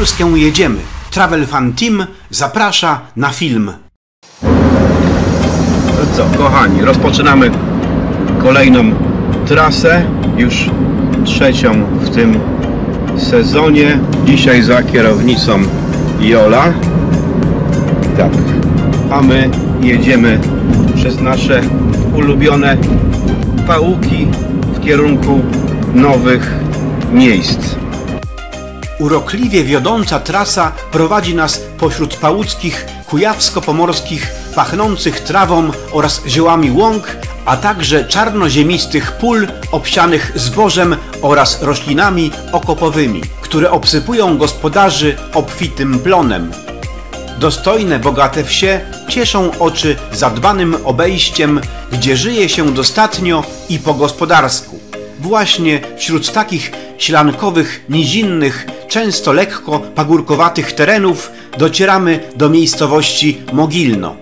Polskę jedziemy. Travel Fan Team zaprasza na film. No co, kochani, rozpoczynamy kolejną trasę, już trzecią w tym sezonie. Dzisiaj za kierownicą Jola. Tak, a my jedziemy przez nasze ulubione Pałuki w kierunku nowych miejsc. Urokliwie wiodąca trasa prowadzi nas pośród pałuckich, kujawsko-pomorskich, pachnących trawą oraz ziołami łąk, a także czarnoziemistych pól obsianych zbożem oraz roślinami okopowymi, które obsypują gospodarzy obfitym plonem. Dostojne, bogate wsie cieszą oczy zadbanym obejściem, gdzie żyje się dostatnio i po gospodarsku. Właśnie wśród takich ślankowych, nizinnych, często lekko pagórkowatych terenów docieramy do miejscowości Mogilno.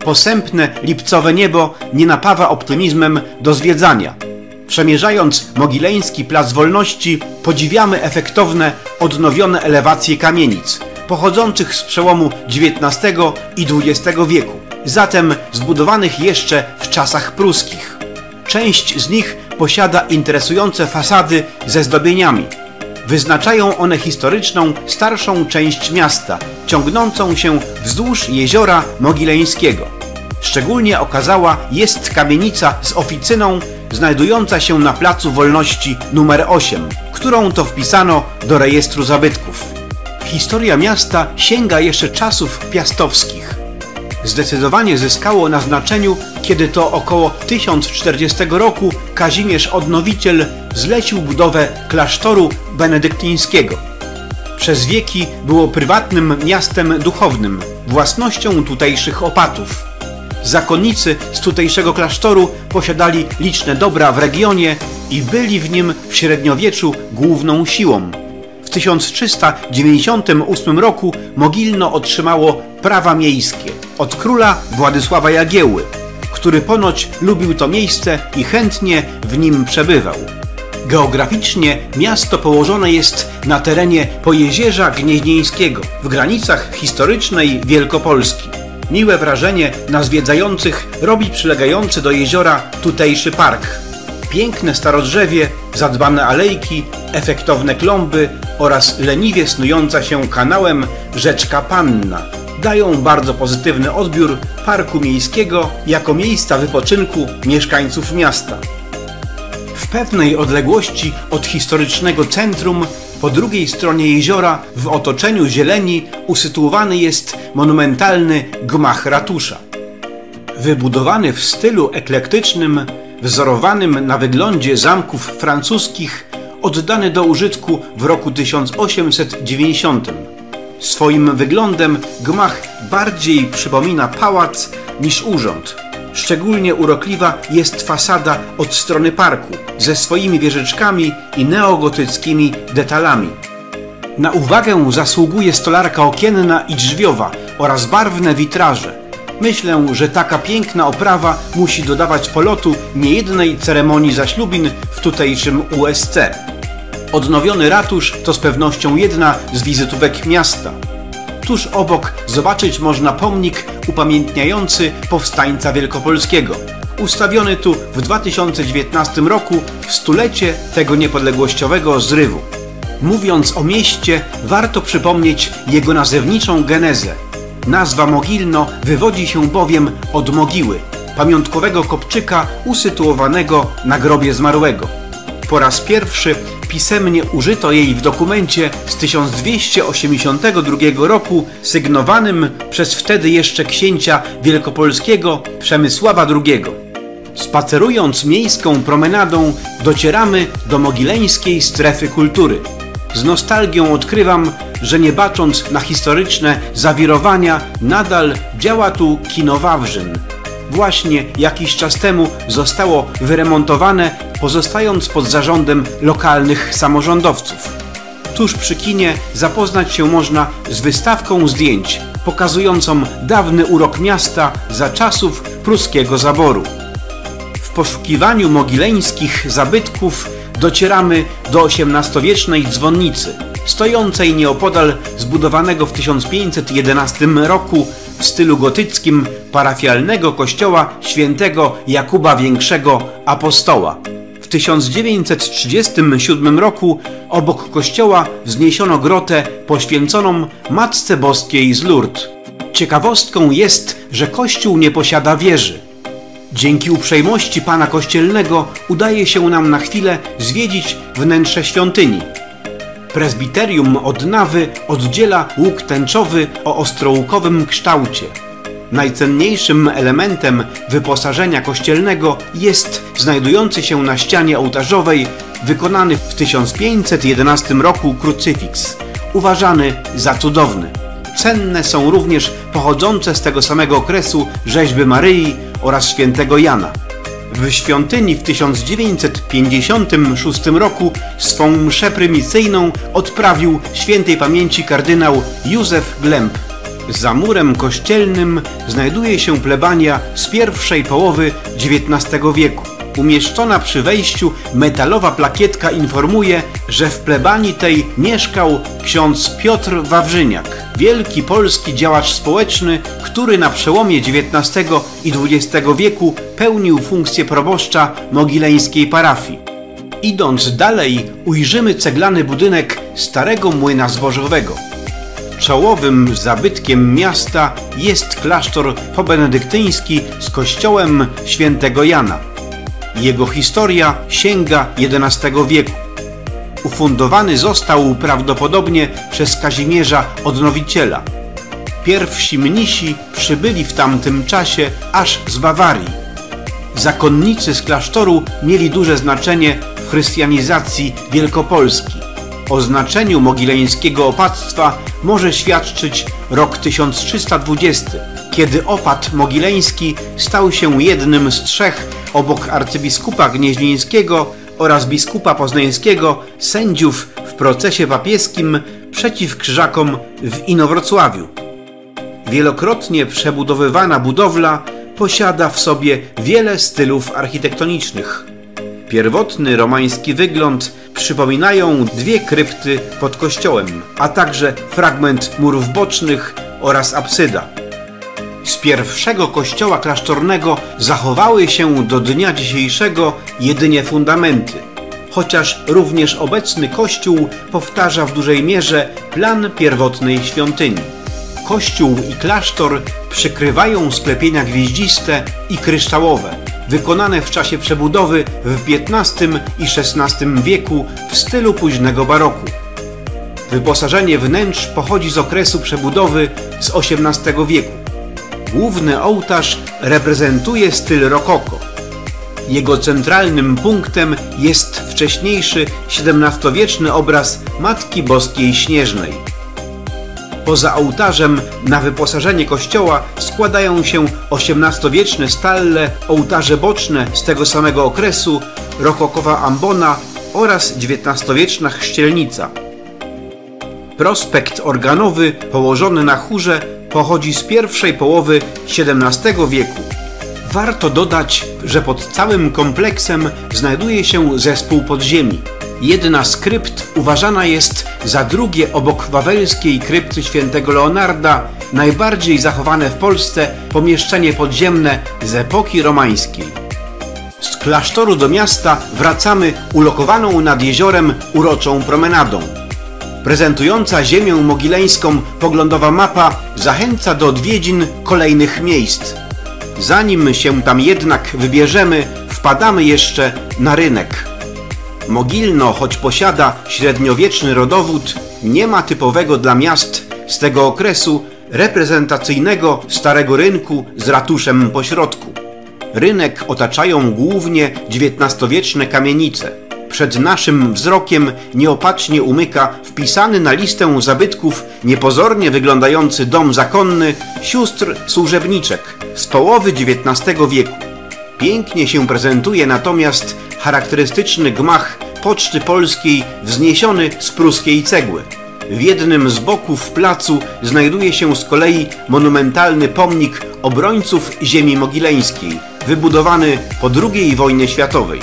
Posępne, lipcowe niebo nie napawa optymizmem do zwiedzania. Przemierzając Mogileński Plac Wolności podziwiamy efektowne, odnowione elewacje kamienic, pochodzących z przełomu XIX i XX wieku, zatem zbudowanych jeszcze w czasach pruskich. Część z nich posiada interesujące fasady ze zdobieniami. Wyznaczają one historyczną, starszą część miasta, ciągnącą się wzdłuż jeziora Mogileńskiego. Szczególnie okazała jest kamienica z oficyną, znajdująca się na Placu Wolności nr 8, którą to wpisano do rejestru zabytków. Historia miasta sięga jeszcze czasów piastowskich. Zdecydowanie zyskało na znaczeniu, kiedy to około 1040 roku Kazimierz Odnowiciel zlecił budowę klasztoru benedyktyńskiego. Przez wieki było prywatnym miastem duchownym, własnością tutejszych opatów. Zakonnicy z tutejszego klasztoru posiadali liczne dobra w regionie i byli w nim w średniowieczu główną siłą. W 1398 roku Mogilno otrzymało prawa miejskie od króla Władysława Jagiełły, który ponoć lubił to miejsce i chętnie w nim przebywał. Geograficznie miasto położone jest na terenie Pojezierza Gnieźnieńskiego, w granicach historycznej Wielkopolski. Miłe wrażenie na zwiedzających robi przylegający do jeziora tutejszy park. Piękne starodrzewie, zadbane alejki, efektowne klomby oraz leniwie snująca się kanałem rzeczka Panna dają bardzo pozytywny odbiór parku miejskiego jako miejsca wypoczynku mieszkańców miasta. W pewnej odległości od historycznego centrum, po drugiej stronie jeziora, w otoczeniu zieleni, usytuowany jest monumentalny gmach ratusza. Wybudowany w stylu eklektycznym, wzorowanym na wyglądzie zamków francuskich, oddany do użytku w roku 1890. Swoim wyglądem gmach bardziej przypomina pałac niż urząd. Szczególnie urokliwa jest fasada od strony parku, ze swoimi wieżyczkami i neogotyckimi detalami. Na uwagę zasługuje stolarka okienna i drzwiowa oraz barwne witraże. Myślę, że taka piękna oprawa musi dodawać polotu niejednej ceremonii zaślubin w tutejszym USC. Odnowiony ratusz to z pewnością jedna z wizytówek miasta. Tuż obok zobaczyć można pomnik upamiętniający powstańca wielkopolskiego, ustawiony tu w 2019 roku w stulecie tego niepodległościowego zrywu. Mówiąc o mieście, warto przypomnieć jego nazewniczą genezę. Nazwa Mogilno wywodzi się bowiem od mogiły, pamiątkowego kopczyka usytuowanego na grobie zmarłego. Po raz pierwszy pisemnie użyto jej w dokumencie z 1282 roku sygnowanym przez wtedy jeszcze księcia wielkopolskiego Przemysława II. Spacerując miejską promenadą docieramy do mogileńskiej strefy kultury. Z nostalgią odkrywam, że nie bacząc na historyczne zawirowania, nadal działa tu kino Wawrzyn. Właśnie jakiś czas temu zostało wyremontowane, pozostając pod zarządem lokalnych samorządowców. Tuż przy kinie zapoznać się można z wystawką zdjęć pokazującą dawny urok miasta za czasów pruskiego zaboru. W poszukiwaniu mogileńskich zabytków docieramy do XVIII-wiecznej dzwonnicy, stojącej nieopodal zbudowanego w 1511 roku w stylu gotyckim parafialnego kościoła świętego Jakuba Większego Apostoła. W 1937 roku obok kościoła wzniesiono grotę poświęconą Matce Boskiej z Lourdes. Ciekawostką jest, że kościół nie posiada wieży. Dzięki uprzejmości pana kościelnego udaje się nam na chwilę zwiedzić wnętrze świątyni. Prezbiterium od nawy oddziela łuk tęczowy o ostrołukowym kształcie. Najcenniejszym elementem wyposażenia kościelnego jest znajdujący się na ścianie ołtarzowej wykonany w 1511 roku krucyfiks, uważany za cudowny. Cenne są również pochodzące z tego samego okresu rzeźby Maryi oraz świętego Jana. W świątyni w 1956 roku swą mszę prymicyjną odprawił świętej pamięci kardynał Józef Glemp. Za murem kościelnym znajduje się plebania z pierwszej połowy XIX wieku. Umieszczona przy wejściu metalowa plakietka informuje, że w plebanii tej mieszkał ksiądz Piotr Wawrzyniak, wielki polski działacz społeczny, który na przełomie XIX i XX wieku pełnił funkcję proboszcza mogileńskiej parafii. Idąc dalej, ujrzymy ceglany budynek starego młyna zbożowego. Czołowym zabytkiem miasta jest klasztor pobenedyktyński z kościołem świętego Jana. Jego historia sięga XI wieku. Ufundowany został prawdopodobnie przez Kazimierza Odnowiciela. Pierwsi mnisi przybyli w tamtym czasie aż z Bawarii. Zakonnicy z klasztoru mieli duże znaczenie w chrystianizacji Wielkopolski. O znaczeniu mogileńskiego opactwa może świadczyć rok 1320, kiedy opat mogileński stał się jednym z trzech obok arcybiskupa gnieźnieńskiego oraz biskupa poznańskiego sędziów w procesie papieskim przeciw Krzyżakom w Inowrocławiu. Wielokrotnie przebudowywana budowla posiada w sobie wiele stylów architektonicznych. Pierwotny romański wygląd przypominają dwie krypty pod kościołem, a także fragment murów bocznych oraz apsyda. Z pierwszego kościoła klasztornego zachowały się do dnia dzisiejszego jedynie fundamenty, chociaż również obecny kościół powtarza w dużej mierze plan pierwotnej świątyni. Kościół i klasztor przykrywają sklepienia gwieździste i kryształowe, wykonane w czasie przebudowy w XV i XVI wieku w stylu późnego baroku. Wyposażenie wnętrz pochodzi z okresu przebudowy z XVIII wieku. Główny ołtarz reprezentuje styl rokoko. Jego centralnym punktem jest wcześniejszy XVII-wieczny obraz Matki Boskiej Śnieżnej. Poza ołtarzem na wyposażenie kościoła składają się XVIII-wieczne stalle, ołtarze boczne z tego samego okresu, rokokowa ambona oraz XIX-wieczna chrzcielnica. Prospekt organowy położony na chórze pochodzi z pierwszej połowy XVII wieku. Warto dodać, że pod całym kompleksem znajduje się zespół podziemi. Jedna z krypt uważana jest za drugie obok wawelskiej krypty świętego Leonarda, najbardziej zachowane w Polsce pomieszczenie podziemne z epoki romańskiej. Z klasztoru do miasta wracamy ulokowaną nad jeziorem uroczą promenadą. Prezentująca ziemię mogileńską poglądowa mapa zachęca do odwiedzin kolejnych miejsc. Zanim się tam jednak wybierzemy, wpadamy jeszcze na rynek. Mogilno, choć posiada średniowieczny rodowód, nie ma typowego dla miast z tego okresu reprezentacyjnego starego rynku z ratuszem pośrodku. Rynek otaczają głównie XIX-wieczne kamienice. Przed naszym wzrokiem nieopatrznie umyka wpisany na listę zabytków niepozornie wyglądający dom zakonny sióstr służebniczek z połowy XIX wieku. Pięknie się prezentuje natomiast charakterystyczny gmach Poczty Polskiej wzniesiony z pruskiej cegły. W jednym z boków placu znajduje się z kolei monumentalny pomnik obrońców ziemi mogileńskiej, wybudowany po II wojnie światowej.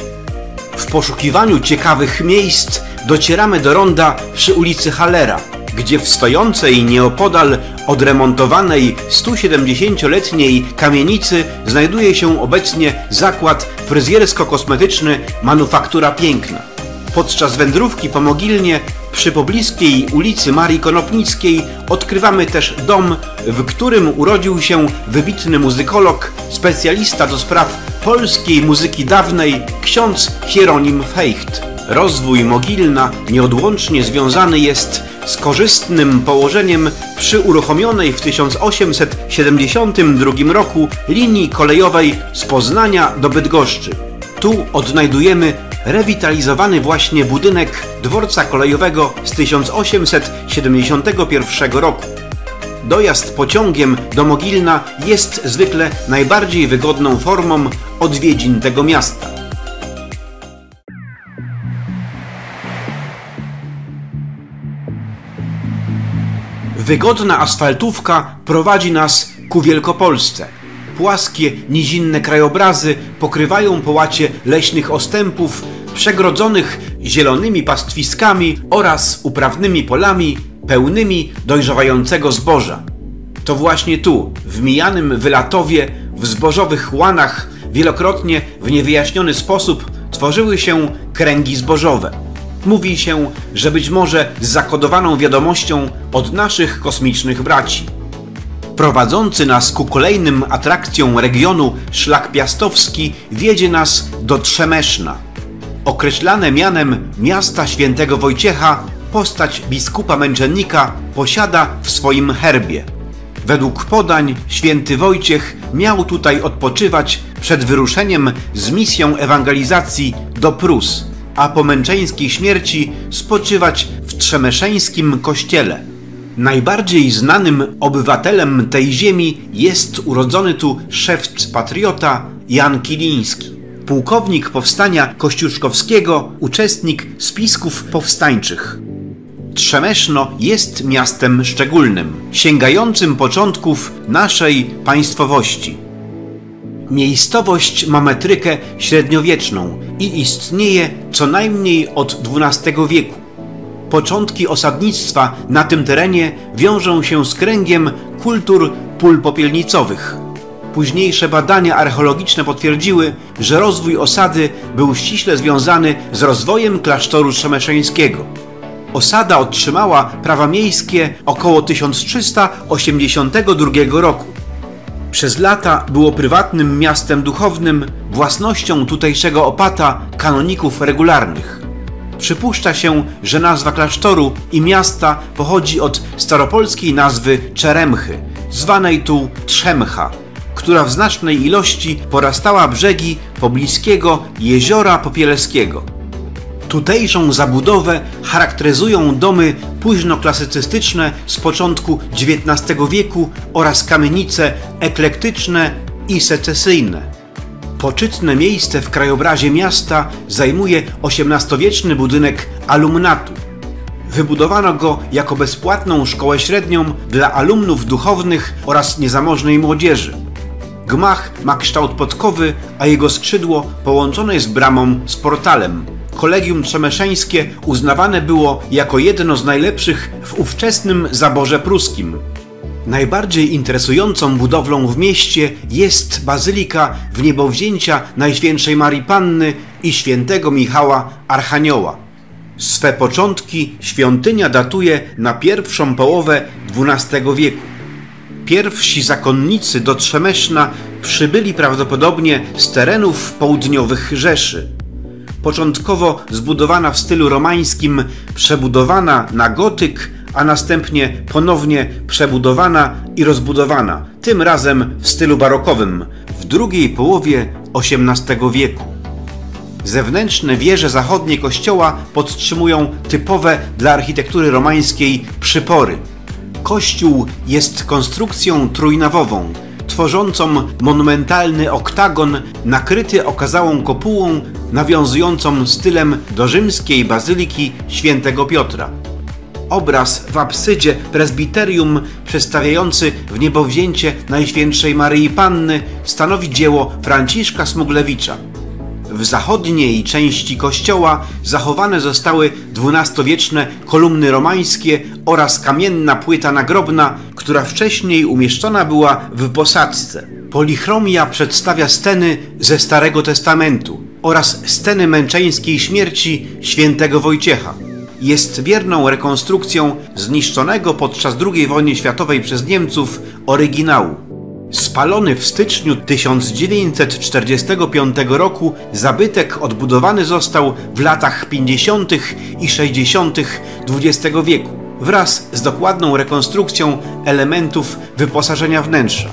W poszukiwaniu ciekawych miejsc docieramy do ronda przy ulicy Hallera, gdzie w stojącej nieopodal odremontowanej 170-letniej kamienicy znajduje się obecnie zakład fryzjersko-kosmetyczny Manufaktura Piękna. Podczas wędrówki po Mogilnie przy pobliskiej ulicy Marii Konopnickiej odkrywamy też dom, w którym urodził się wybitny muzykolog, specjalista do spraw polskiej muzyki dawnej, ksiądz Hieronim Feicht. Rozwój Mogilna nieodłącznie związany jest z korzystnym położeniem przy uruchomionej w 1872 roku linii kolejowej z Poznania do Bydgoszczy. Tu odnajdujemy rewitalizowany właśnie budynek dworca kolejowego z 1871 roku. Dojazd pociągiem do Mogilna jest zwykle najbardziej wygodną formą odwiedzin tego miasta. Wygodna asfaltówka prowadzi nas ku Wielkopolsce. Płaskie, nizinne krajobrazy pokrywają połacie leśnych ostępów, przegrodzonych zielonymi pastwiskami oraz uprawnymi polami pełnymi dojrzewającego zboża. To właśnie tu, w mijanym Wylatowie, w zbożowych łanach, wielokrotnie w niewyjaśniony sposób tworzyły się kręgi zbożowe. Mówi się, że być może z zakodowaną wiadomością od naszych kosmicznych braci. Prowadzący nas ku kolejnym atrakcjom regionu szlak piastowski wiedzie nas do Trzemeszna. Określane mianem miasta świętego Wojciecha, postać biskupa męczennika posiada w swoim herbie. Według podań święty Wojciech miał tutaj odpoczywać przed wyruszeniem z misją ewangelizacji do Prus, a po męczeńskiej śmierci spoczywać w trzemeszeńskim kościele. Najbardziej znanym obywatelem tej ziemi jest urodzony tu szewc patriota Jan Kiliński, pułkownik powstania kościuszkowskiego, uczestnik spisków powstańczych. Trzemeszno jest miastem szczególnym, sięgającym początków naszej państwowości. Miejscowość ma metrykę średniowieczną i istnieje co najmniej od XII wieku. Początki osadnictwa na tym terenie wiążą się z kręgiem kultur pól popielnicowych. Późniejsze badania archeologiczne potwierdziły, że rozwój osady był ściśle związany z rozwojem klasztoru trzemeszeńskiego. Osada otrzymała prawa miejskie około 1382 roku. Przez lata było prywatnym miastem duchownym, własnością tutejszego opata kanoników regularnych. Przypuszcza się, że nazwa klasztoru i miasta pochodzi od staropolskiej nazwy Czeremchy, zwanej tu Trzemcha, która w znacznej ilości porastała brzegi pobliskiego Jeziora Popielskiego. Tutejszą zabudowę charakteryzują domy późnoklasycystyczne z początku XIX wieku oraz kamienice eklektyczne i secesyjne. Poczytne miejsce w krajobrazie miasta zajmuje XVIII-wieczny budynek alumnatu. Wybudowano go jako bezpłatną szkołę średnią dla alumnów duchownych oraz niezamożnej młodzieży. Gmach ma kształt podkowy, a jego skrzydło połączone jest bramą z portalem. Kolegium Trzemeszeńskie uznawane było jako jedno z najlepszych w ówczesnym zaborze pruskim. Najbardziej interesującą budowlą w mieście jest bazylika Wniebowzięcia Najświętszej Marii Panny i świętego Michała Archanioła. Swe początki świątynia datuje na pierwszą połowę XII wieku. Pierwsi zakonnicy do Trzemeszna przybyli prawdopodobnie z terenów południowych Rzeszy. Początkowo zbudowana w stylu romańskim, przebudowana na gotyk, a następnie ponownie przebudowana i rozbudowana, tym razem w stylu barokowym, w drugiej połowie XVIII wieku. Zewnętrzne wieże zachodnie kościoła podtrzymują typowe dla architektury romańskiej przypory. Kościół jest konstrukcją trójnawową, tworzącą monumentalny oktagon nakryty okazałą kopułą nawiązującą stylem do rzymskiej bazyliki świętego Piotra. Obraz w apsydzie prezbiterium przedstawiający Wniebowzięcie Najświętszej Maryi Panny stanowi dzieło Franciszka Smuglewicza. W zachodniej części kościoła zachowane zostały XII-wieczne kolumny romańskie oraz kamienna płyta nagrobna, która wcześniej umieszczona była w posadzce. Polichromia przedstawia sceny ze Starego Testamentu oraz sceny męczeńskiej śmierci świętego Wojciecha. Jest wierną rekonstrukcją zniszczonego podczas II wojny światowej przez Niemców oryginału. Spalony w styczniu 1945 roku, zabytek odbudowany został w latach 50. i 60. XX wieku wraz z dokładną rekonstrukcją elementów wyposażenia wnętrza.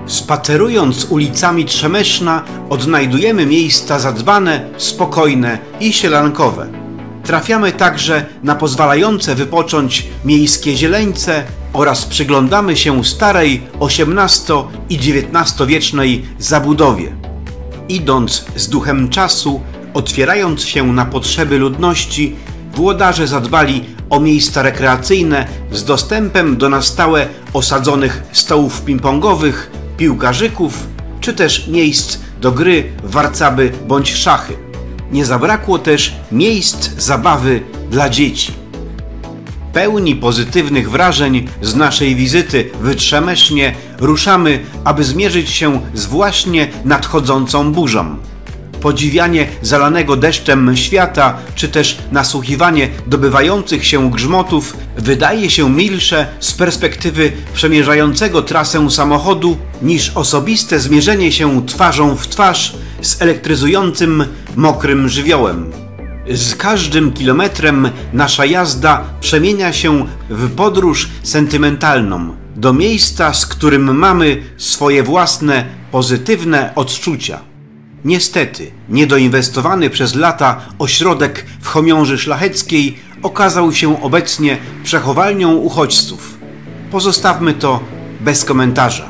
Spacerując ulicami Trzemeszna odnajdujemy miejsca zadbane, spokojne i sielankowe. Trafiamy także na pozwalające wypocząć miejskie zieleńce oraz przyglądamy się starej XVIII i XIX-wiecznej zabudowie. Idąc z duchem czasu, otwierając się na potrzeby ludności, włodarze zadbali o miejsca rekreacyjne z dostępem do na stałe osadzonych stołów ping-pongowych, piłkarzyków czy też miejsc do gry w warcaby bądź szachy. Nie zabrakło też miejsc zabawy dla dzieci. Pełni pozytywnych wrażeń z naszej wizyty w Trzemesznie ruszamy, aby zmierzyć się z właśnie nadchodzącą burzą. Podziwianie zalanego deszczem świata, czy też nasłuchiwanie dobywających się grzmotów wydaje się milsze z perspektywy przemierzającego trasę samochodu niż osobiste zmierzenie się twarzą w twarz z elektryzującym, mokrym żywiołem. Z każdym kilometrem nasza jazda przemienia się w podróż sentymentalną do miejsca, z którym mamy swoje własne, pozytywne odczucia. Niestety, niedoinwestowany przez lata ośrodek w Chomiąży Szlacheckiej okazał się obecnie przechowalnią uchodźców. Pozostawmy to bez komentarza.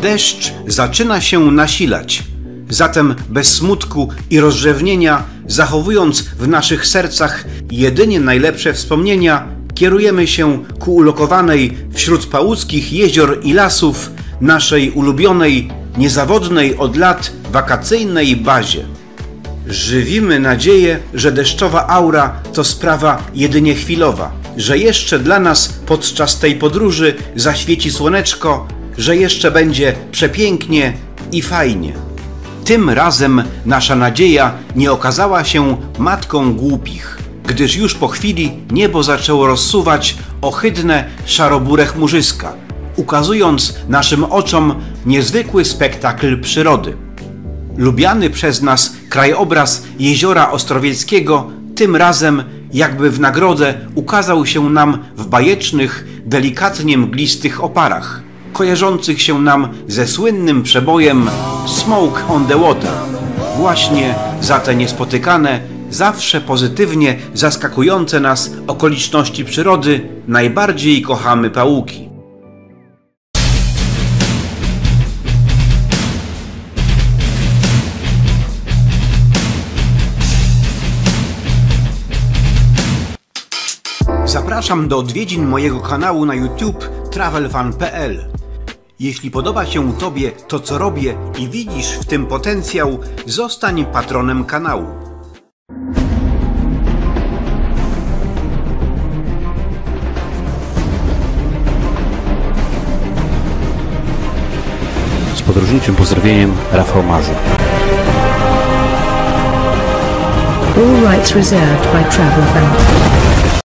Deszcz zaczyna się nasilać, zatem bez smutku i rozrzewnienia, zachowując w naszych sercach jedynie najlepsze wspomnienia, kierujemy się ku ulokowanej wśród pałuckich jezior i lasów naszej ulubionej, niezawodnej od lat wakacyjnej bazie. Żywimy nadzieję, że deszczowa aura to sprawa jedynie chwilowa, że jeszcze dla nas podczas tej podróży zaświeci słoneczko, że jeszcze będzie przepięknie i fajnie. Tym razem nasza nadzieja nie okazała się matką głupich, gdyż już po chwili niebo zaczęło rozsuwać ohydne, szarobure chmurzyska, ukazując naszym oczom niezwykły spektakl przyrody. Lubiany przez nas krajobraz Jeziora Ostrowieckiego tym razem jakby w nagrodę ukazał się nam w bajecznych, delikatnie mglistych oparach, kojarzących się nam ze słynnym przebojem Smoke on the Water. Właśnie za te niespotykane, zawsze pozytywnie zaskakujące nas okoliczności przyrody najbardziej kochamy Pałuki. Zapraszam do odwiedzin mojego kanału na YouTube travelfan.pl. Jeśli podoba się Tobie to, co robię i widzisz w tym potencjał, zostań patronem kanału. Z podróżniczym pozdrowieniem, Rafał Mazur. All rights reserved by Travel Fan.